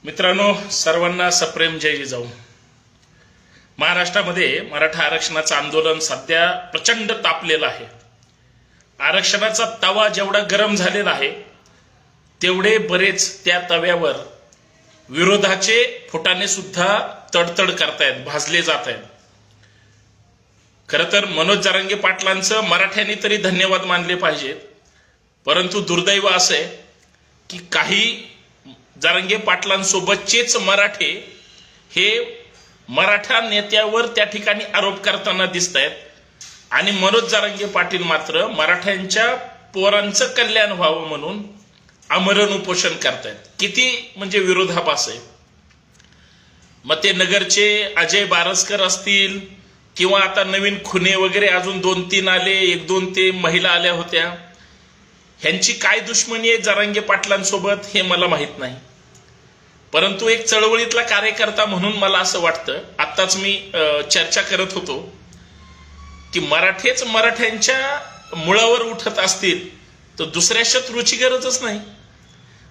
मित्रांनो, सर्वांना सप्रेम जय जिजाऊ। महाराष्ट्रामध्ये मराठा आरक्षणाचं आंदोलन सध्या प्रचंड तापलेलं आहे। आरक्षणाचा तवा जेवढा गरम झालेला आहे तेवढे बरेच त्या तव्यावर विरोधाचे फुटाणे सुद्धा तडतड करतायत, भाजले जात आहेत। खरं तर मनोज जरांगे पाटलांचं मराठ्यांनी तरी धन्यवाद मानले पाहिजेत, परंतु दुर्दैव असं आहे की काही जरांगे पाटलांसोबतचेच मराठे हे मराठा नेत्यावर त्या ठिकाणी आरोप करताना दिसत आहेत आणि मनोज जरांगे पाटील मात्र मराठ्यांच्या पोरांचं कल्याण व्हावं म्हणून आमरण उपोषण करतायत। किती म्हणजे विरोधाभास आहे। मग ते नगरचे अजय बारसकर असतील किंवा आता नवीन खुने वगैरे अजून 2-3 आले, 1-2 ते महिला आल्या होत्या, ह्यांची काय दुश्मनी आहे जरांगे पाटलांसोबत हे मला माहित नाही, परंतु एक चळवळीतला कार्यकर्ता म्हणून मला असं वाटतं, आत्ताच मी चर्चा करत होतो की मराठेच मराठ्यांच्या मुळावर उठत असतील तर दुसऱ्या शत्रूची गरजच नाही।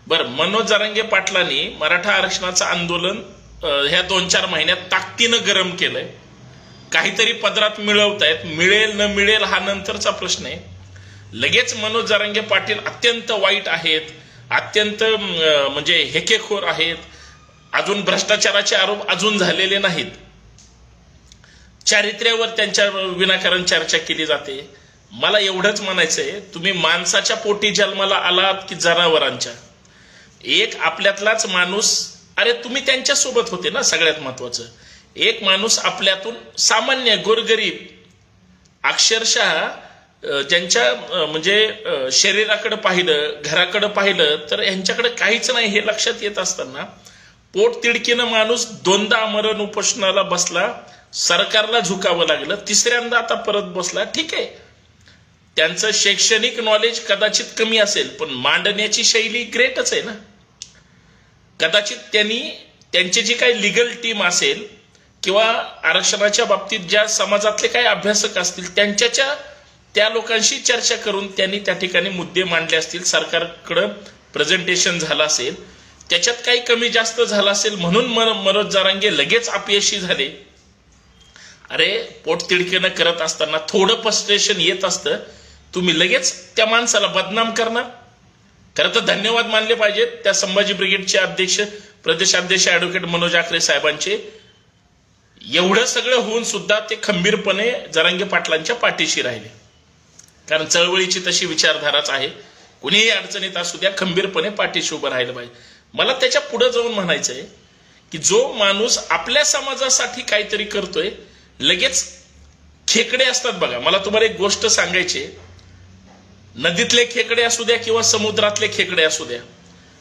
बरं, मनोज जरांगे पाटलांनी मराठा आरक्षणाचं आंदोलन ह्या 2-4 महिन्यात ताकदीनं गरम केलंय। काहीतरी पदरात मिळवतायत, मिळेल न मिळेल हा नंतरचा प्रश्न आहे। लगेच मनोज जरांगे पाटील अत्यंत वाईट आहेत, अत्यंत म्हणजे हेकेखोर आहेत, अजून भ्रष्टाचाराचे आरोप अजून झालेले नाहीत, चारित्र्यावर त्यांच्या विनाकारण चर्चा केली जाते। मला एवढंच म्हणायचंय, तुम्ही माणसाच्या पोटी जन्माला आलात की जनावरांच्या? एक आपल्यातलाच माणूस, अरे तुम्ही त्यांच्या सोबत होते ना, सगळ्यात महत्वाचं एक माणूस आपल्यातून सामान्य गोरगरीब अक्षरशः ज्यांच्या म्हणजे शरीराकडे पाहिलं, घराकडे पाहिलं तर यांच्याकडे काहीच नाही हे लक्षात येत असताना पोट तिडकीनं माणूस 2दा आमरण उपोषणाला बसला, सरकारला झुकावं लागलं, 3ऱ्यांदा आता परत बसला। ठीक आहे, त्यांचं शैक्षणिक नॉलेज कदाचित कमी असेल पण मांडण्याची शैली ग्रेटच आहे ना। कदाचित त्यांची जी काही लिगल टीम असेल किंवा आरक्षणाच्या बाबतीत ज्या समाजातले काही अभ्यासक असतील त्या लोकांशी चर्चा करून त्यांनी त्या ठिकाणी मुद्दे मांडले असतील, सरकारकडे प्रेझेंटेशन झालं असेल, त्याच्यात काही कमी जास्त झालं असेल म्हणून मनोज जरांगे लगेच अपयशी झाले। अरे पोट तिडकीनं करत असताना थोडं फ्रस्ट्रेशन येत असतं, तुम्ही लगेच त्या माणसाला बदनाम करणार? खरं तर धन्यवाद मानले पाहिजेत त्या संभाजी ब्रिगेडचे अध्यक्ष, प्रदेशाध्यक्ष ऍडव्होकेट मनोज आखरे साहेबांचे। एवढं सगळं होऊन सुद्धा ते खंबीरपणे जरांगे पाटलांच्या पाठीशी राहिले, कारण चळवळीची तशी विचारधाराच आहे, कुणीही अडचणीत असू द्या खंबीरपणे पाठीशी उभं राहिलं पाहिजे। मला त्याच्या पुढे जाऊन म्हणायचंय की जो माणूस आपल्या समाजासाठी काहीतरी करतोय, लगेच खेकडे असतात बघा। मला तुम्हाला एक गोष्ट सांगायची, नदीतले खेकडे असू द्या किंवा समुद्रातले खेकडे असू द्या,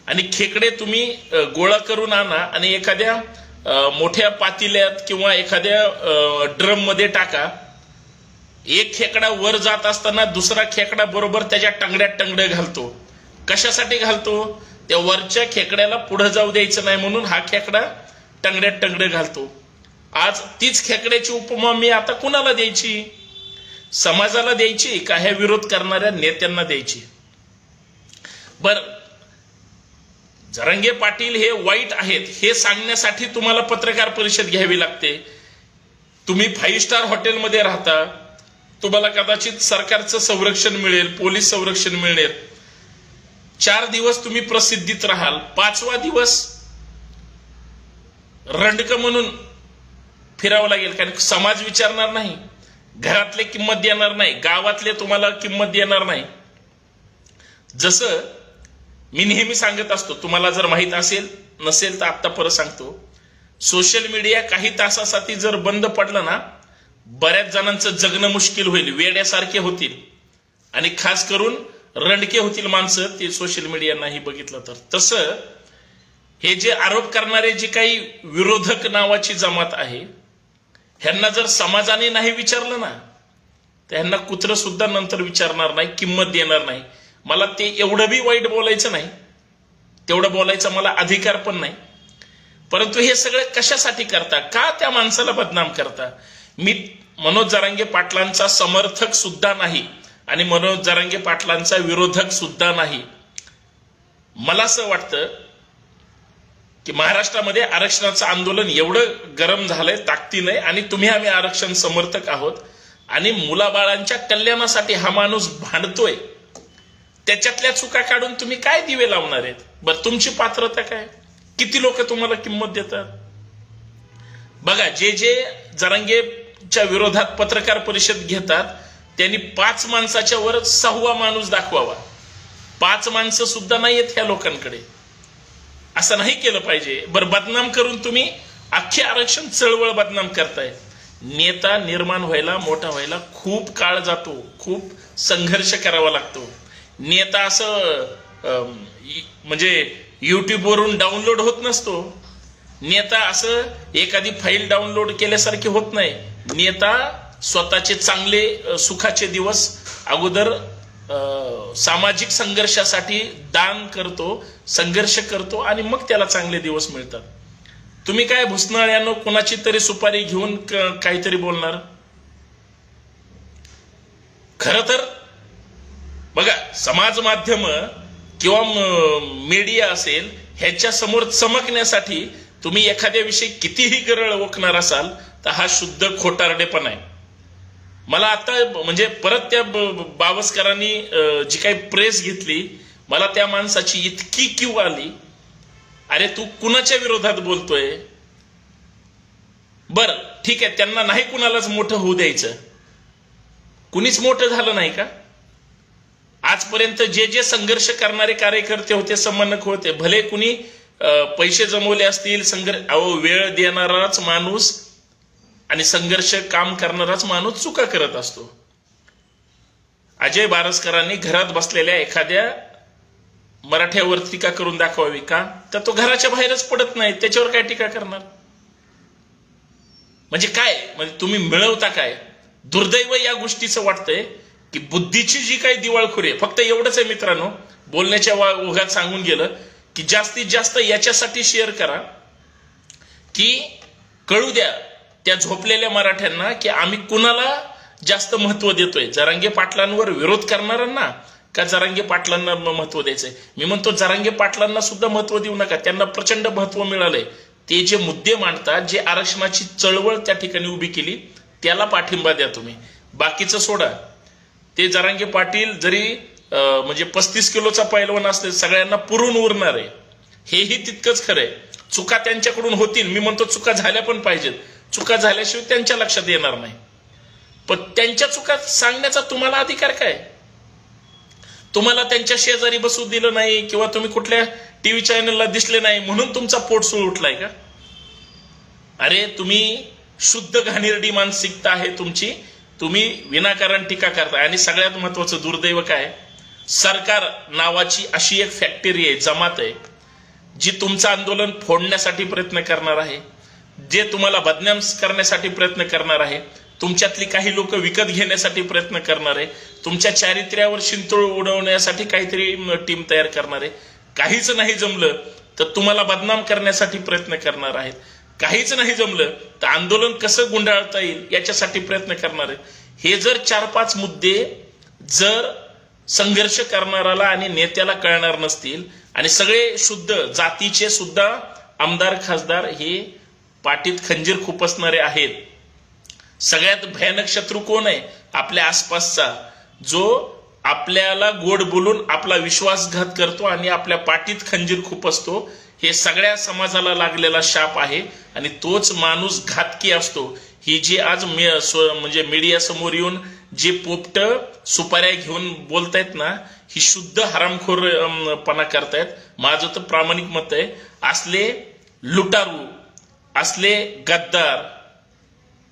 आणि खेकडे तुम्ही गोळा करून आणा आणि एखाद्या मोठ्या पातेल्यात किंवा एखाद्या ड्रम मध्ये टाका, एक खेकडा वर जात असताना दुसरा खेकडा बरोबर त्याच्या टंगड्यात टंगडे घालतो। कशासाठी घालतो? त्या वरच्या खेकड्याला पुढे जाऊ द्यायचं नाही म्हणून हा खेकडा टंगड्यात टंगडे घालतो। आज तीच खेकड्याची उपमा मी आता कुणाला द्यायची? समाजाला द्यायची का ह्या विरोध करणाऱ्या नेत्यांना द्यायची? बर, जरांगे पाटील हे वाईट आहेत हे सांगण्यासाठी तुम्हाला पत्रकार परिषद घ्यावी लागते। तुम्ही 5 स्टार हॉटेलमध्ये राहता, तुम्हाला कदाचित सरकारचं संरक्षण मिळेल, पोलीस संरक्षण मिळेल, 4 दिवस तुम्ही प्रसिद्धीत राहाल, 5वा दिवस रंडक म्हणून फिरावं लागेल, कारण समाज विचारणार नाही, घरातले किंमत देणार नाही, गावातले तुम्हाला किंमत देणार नाही। जसं मी नेहमी सांगत असतो, तुम्हाला जर माहित असेल नसेल तर आत्ता परत सांगतो, सोशल मीडिया काही तासासाठी जर बंद पडलं ना, बऱ्याच जणांचं जगणं मुश्किल होईल, वेड्यासारखे होतील आणि खास करून रंडके होतील माणसं, ते सोशल मीडिया नाही बघितलं तर। तसं हे जे आरोप करणारे जे काही विरोधक नावाची जमात आहे, ह्यांना जर समाजाने नाही विचारलं ना, तर ह्यांना कुत्रं सुद्धा नंतर विचारणार नाही, किंमत देणार नाही। मला ते एवढं बी वाईट बोलायचं नाही, तेवढं बोलायचा मला अधिकार पण नाही, परंतु हे सगळं कशासाठी करता? का त्या माणसाला बदनाम करता? मी मनोज जरांगे पाटलांचा समर्थक सुद्धा नाही आणि मनोज जरांगे पाटलांचा विरोधक सुद्धा नाही। मला असं वाटतं की महाराष्ट्रामध्ये आरक्षणाचं आंदोलन एवढं गरम झालंय ताकदीने आणि तुम्ही आम्ही आरक्षण समर्थक आहोत आणि मुलाबाळांच्या कल्याणासाठी हा माणूस भांडतोय, त्याच्यातल्या चुका काढून तुम्ही काय दिवे लावणार आहेत? बरं, तुमची पात्रता काय? किती लोक तुम्हाला किंमत देतात? बघा, जे जरांगेच्या विरोधात पत्रकार परिषद घेतात त्यांनी 5 माणसाच्या वर 6वा माणूस दाखवावा. 5 माणसं सुद्धा नाहीयेत ह्या लोकांकडे. असं नाही केलं पाहिजे. बरं, बदनाम करून तुम्ही अख्खी आरक्षण चळवळ बदनाम करताय. नेता निर्माण व्हायला, मोठा व्हायला खूप काळ जातो, खूप संघर्ष करावा लागतो. नेता असं म्हणजे युट्यूब वरून डाउनलोड होत नसतो. नेता असं एखादी फाईल डाउनलोड केल्यासारखी होत नाही. नेता स्वतःचे चांगले सुखाचे दिवस अगोदर सामाजिक संघर्षासाठी दान करतो, संघर्ष करतो आणि मग त्याला चांगले दिवस मिळतात. तुम्ही काय भुसनाळ्यानं कोणाची तरी सुपारी घेऊन काहीतरी बोलणार? खर तर बघा, समाज माध्यम किंवा मीडिया असेल ह्याच्या समोर चमकण्यासाठी तुम्ही एखाद्याविषयी कितीही गरळ ओकणार असाल तर हा शुद्ध खोटारडेपणा आहे. मला आता म्हणजे परत त्या बावस्करांनी जी काही प्रेस घेतली, मला त्या माणसाची इतकी कीव आली. अरे, तू कुणाच्या विरोधात बोलतोय? बर, ठीक आहे, त्यांना नाही कुणालाच मोठं होऊ द्यायचं. कुणीच मोठं झालं नाही का? आजपर्यंत जे संघर्ष करणारे कार्यकर्ते होते, समन्वयक होते, भले कुणी पैसे जमवले असतील, वेळ देणाराच माणूस आणि संघर्ष काम करणाराच माणूस चुका करत असतो. अजय बारसकरांनी घरात बसलेल्या एखाद्या मराठ्यावर टीका करून दाखवावी का? तर तो घराच्या बाहेरच पडत नाही, त्याच्यावर काय टीका करणार? म्हणजे काय, म्हणजे तुम्ही मिळवता काय? दुर्दैव या गोष्टीचं वाटतंय की बुद्धीची जी काही दिवाळखोरी आहे, फक्त एवढंच आहे मित्रांनो, बोलण्याच्या ओघात सांगून गेलं की जास्तीत जास्त याच्यासाठी शेअर करा की कळू द्या त्या झोपलेल्या मराठ्यांना की आम्ही कुणाला जास्त महत्व देतोय, जरांगे पाटलांवर विरोध करणाऱ्यांना का जरांगे पाटलांना महत्व द्यायचंय? मी म्हणतो जरांगे पाटलांना सुद्धा महत्व देऊ नका, त्यांना प्रचंड महत्व मिळालंय. ते जे मुद्दे मांडतात, जे आरक्षणाची चळवळ त्या ठिकाणी उभी केली, त्याला पाठिंबा द्या तुम्ही. बाकीचं सोडा. ते जरांगे पाटील जरी म्हणजे 35 किलोचा पैलवान असले, सगळ्यांना पुरून उरणार आहे, हेही तितकंच खरंय. चुका त्यांच्याकडून होतील, मी म्हणतो चुका झाल्या पण पाहिजेत. चुका झाल्याशिवाय त्यांच्या लक्षात येणार नाही. पण त्यांच्या चुका सांगण्याचा तुम्हाला अधिकार काय? तुम्हाला त्यांच्या शेजारी बसू दिलं नाही किंवा तुम्ही कुठल्या टीव्ही चॅनलला दिसले नाही म्हणून तुमचा पोटसूळ उठलाय का? अरे, तुम्ही शुद्ध घाणेरडी मानसिकता आहे तुमची. तुम्ही विनाकारण टीका करताय. आणि सगळ्यात महत्वाचं दुर्दैव काय, सरकार नावाची अशी एक फॅक्टरी आहे, जमात आहे, जी तुमचं आंदोलन फोडण्यासाठी प्रयत्न करणार आहे, जे तुम्हाला बदनाम करण्यासाठी प्रयत्न करणार आहे, तुमच्यातली काही लोक विकत घेण्यासाठी प्रयत्न करणार आहे, तुमच्या चारित्र्यावर शिंतोळ उडवण्यासाठी काहीतरी टीम तयार करणार आहे. काहीच नाही जमलं तर तुम्हाला बदनाम करण्यासाठी प्रयत्न करणार आहेत. काहीच नाही जमलं तर आंदोलन कसं गुंडाळता येईल याच्यासाठी प्रयत्न करणार आहेत. हे जर 4-5 मुद्दे जर संघर्ष करणाराला आणि नेत्याला कळणार नसतील आणि सगळे शुद्ध जातीचे सुद्धा आमदार खासदार हे पाठीत खंजीर खुपसणारे आहेत. सगळ्यात भयानक शत्रू कोण आहे? आपल्या आसपासचा, जो आपल्याला गोड बोलून आपला विश्वासघात करतो आणि आपल्या पाठीत खंजीर खुपसतो. हे सगळ्या समाजाला लागलेला शाप आहे आणि तोच माणूस घातकी असतो. ही जी आज म्हणजे मीडिया समोर येऊन जे पोपट सुपाऱ्या घेऊन बोलतायत ना, ही शुद्ध हरामखोरपणा करतायत. माझं तर प्रामाणिक मत आहे, असले लुटारू, असले गद्दार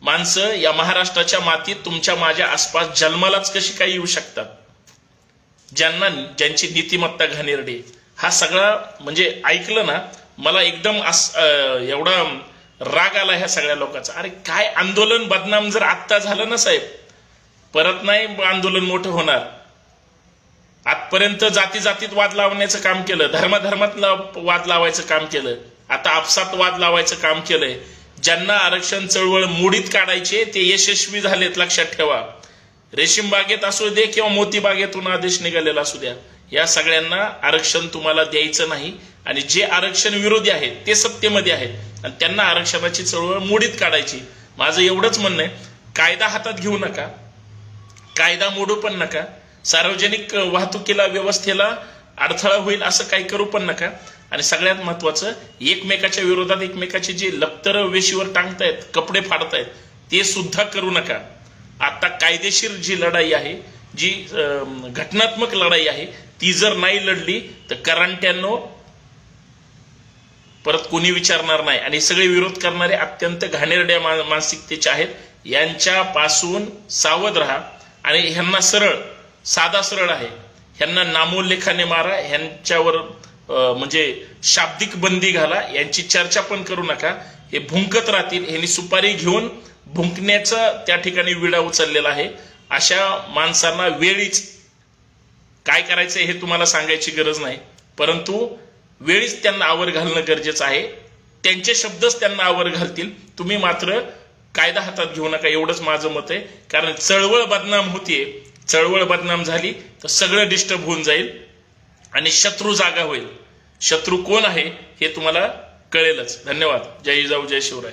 माणसं या महाराष्ट्राच्या मातीत तुमच्या माझ्या आसपास जन्मालाच कशी काय येऊ शकतात, ज्यांची नीतिमत्ता घाणेरडी. हा सगळा म्हणजे ऐकलं ना, मला एकदम एवढा राग आला ह्या सगळ्या लोकांचा. अरे काय आंदोलन बदनाम जर आत्ता झालं ना साहेब, परत नाही आंदोलन मोठं होणार. आजपर्यंत जाती जातीत वाद लावण्याचं काम केलं, धर्मात वाद लावायचं काम केलं, आता आपसात वाद लावायचं काम केलंय. ज्यांना आरक्षण चळवळ मोडीत काढायचे ते यशस्वी झालेत, लक्षात ठेवा. रेशीम बागेत असू दे किंवा मोती बागेतून आदेश निघालेला असू द्या, या सगळ्यांना आरक्षण तुम्हाला द्यायचं नाही आणि जे आरक्षण विरोधी आहेत ते सत्तेमध्ये आहेत आणि त्यांना आरक्षणाची चळवळ मोडीत काढायची. माझं एवढंच म्हणणं आहे, कायदा हातात घेऊ नका, कायदा मोडू पण नका, सार्वजनिक वाहतुकीला व्यवस्थेला अडथळा होईल असं काही करू पण नका आणि सगळ्यात महत्वाचं, एकमेकाच्या विरोधात एकमेकाची जी लपतर वेशीवर टांगतायत, कपडे फाडतायत, ते सुद्धा करू नका. आता कायदेशीर जी लढाई आहे, जी घटनात्मक लढाई आहे, ती जर नाही लढली तर करांट्यांनो परत कोणी विचारणार नाही आणि सगळे विरोध करणारे अत्यंत घाणेरड्या मानसिकतेचे आहेत. यांच्यापासून सावध राहा आणि ह्यांना साधा सरळ आहे, ह्यांना नामोल्लेखाने मारा, ह्यांच्यावर म्हणजे शाब्दिक बंदी घाला, यांची चर्चा पण करू नका. हे भुंकत राहतील, ह्यांनी सुपारी घेऊन भुंकण्याचा त्या ठिकाणी विडा उचललेला आहे. अशा माणसांना वेळीच काय करायचं हे तुम्हाला सांगायची गरज नाही, परंतु वेळीच त्यांना आवर घालणं गरजेचं आहे. त्यांचे शब्दच त्यांना आवर घालतील. तुम्ही मात्र कायदा हातात घेऊ नका, एवढंच माझं मत आहे. कारण चळवळ बदनाम होतीये, चळवळ बदनाम झाली तर सगळं डिस्टर्ब होऊन जाईल आणि शत्रू जागा होईल. शत्रू कोण आहे हे तुम्हाला कळेलच. धन्यवाद. जय जिजाऊ, जय शिवराय.